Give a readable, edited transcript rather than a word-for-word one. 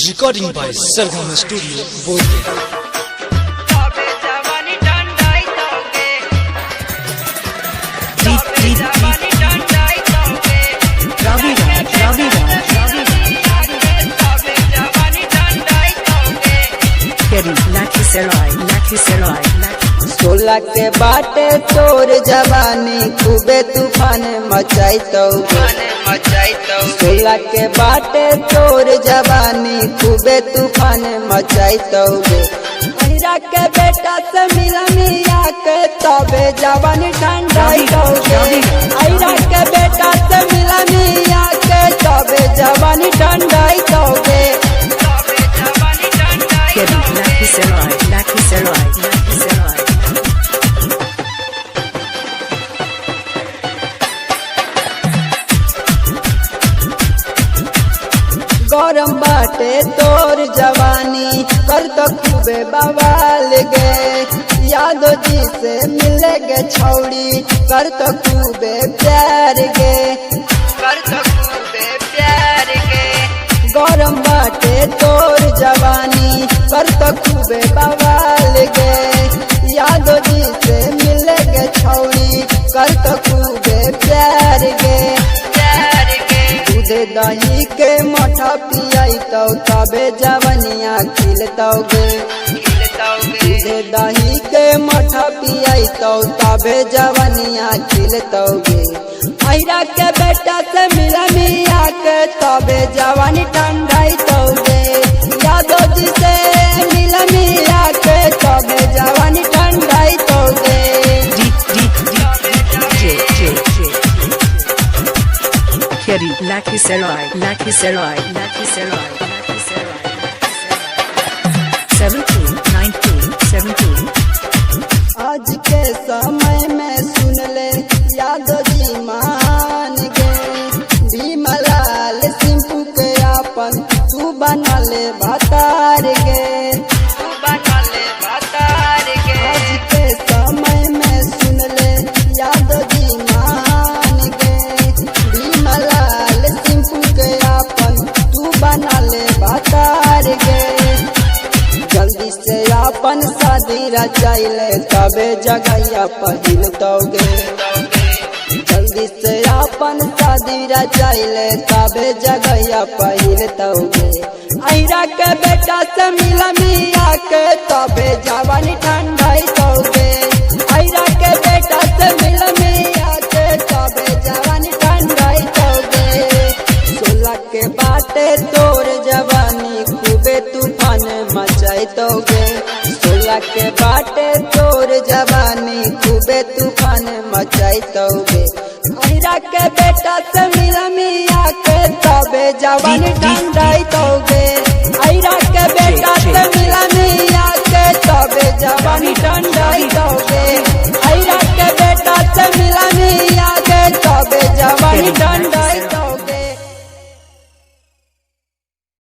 Recording by Sargama Studio, Bodh. सोलह के बाटे तोर जवानी खूबे तूफान मचाई तो सोलह के बाटे तोर जवानी खूबे तूफान मचाई तो मेरा के बेटा से मिला मिया के तबे जवानी ठंडाई तो मेरा के बेटा से मिला मिया के तबे जवानी ठंडाई तो गौरम बाटे तोर जवानी कर तो खूबे बवाल गे यादो जी से मिले गे छौड़ी कर तो खूबे प्यार गे गौरम बाटे तोर जवानी कर तो खूबे बवाल गे यादो जी से मिले गे छौड़ी कर तो खूबे प्यार गे दूधे दही के मठा पियाई तो तबे जवनिया खिलतौ गे दूधे दही के मठा पियाई तो तबे जवनिया खिलतौ गे ऐरा के बेटा से मिला मिया के तबे जवानी ठंडाई तो गे यादो जी से मिला मिया के तबे जवानी ठंडाई तो गे Lakhisaray 17 आज के समय में सुन ले यादो जी मान गे भीमलाल सिंपू के अपन तू बना ले भतार गे आज के समय में सुन ले यादो जी मान गे भीमलाल सिंपू के अपन तू बना ले भतार गे जल्दी से अपन शादी रचाइले तबे जगैया पहिल तोगे जल्दी से अपन शादी रचाइले तबे जगैया पहिल तोगे ऐरा के बेटा से मिला मिया के तबे जवानी ठंडाई तोगे ऐरा के बेटा से मिला मिया के तबे जवानी ठंडाई तोगे सोलह के बाटे तोर जवानी खूबे तूफान मचाई तोगे सोलह के बाटे तोर जवानी खूबे तूफान मचाई तोगे ऐरा के बेटा से मिला मिया के तबे जवानी ठंडाई तो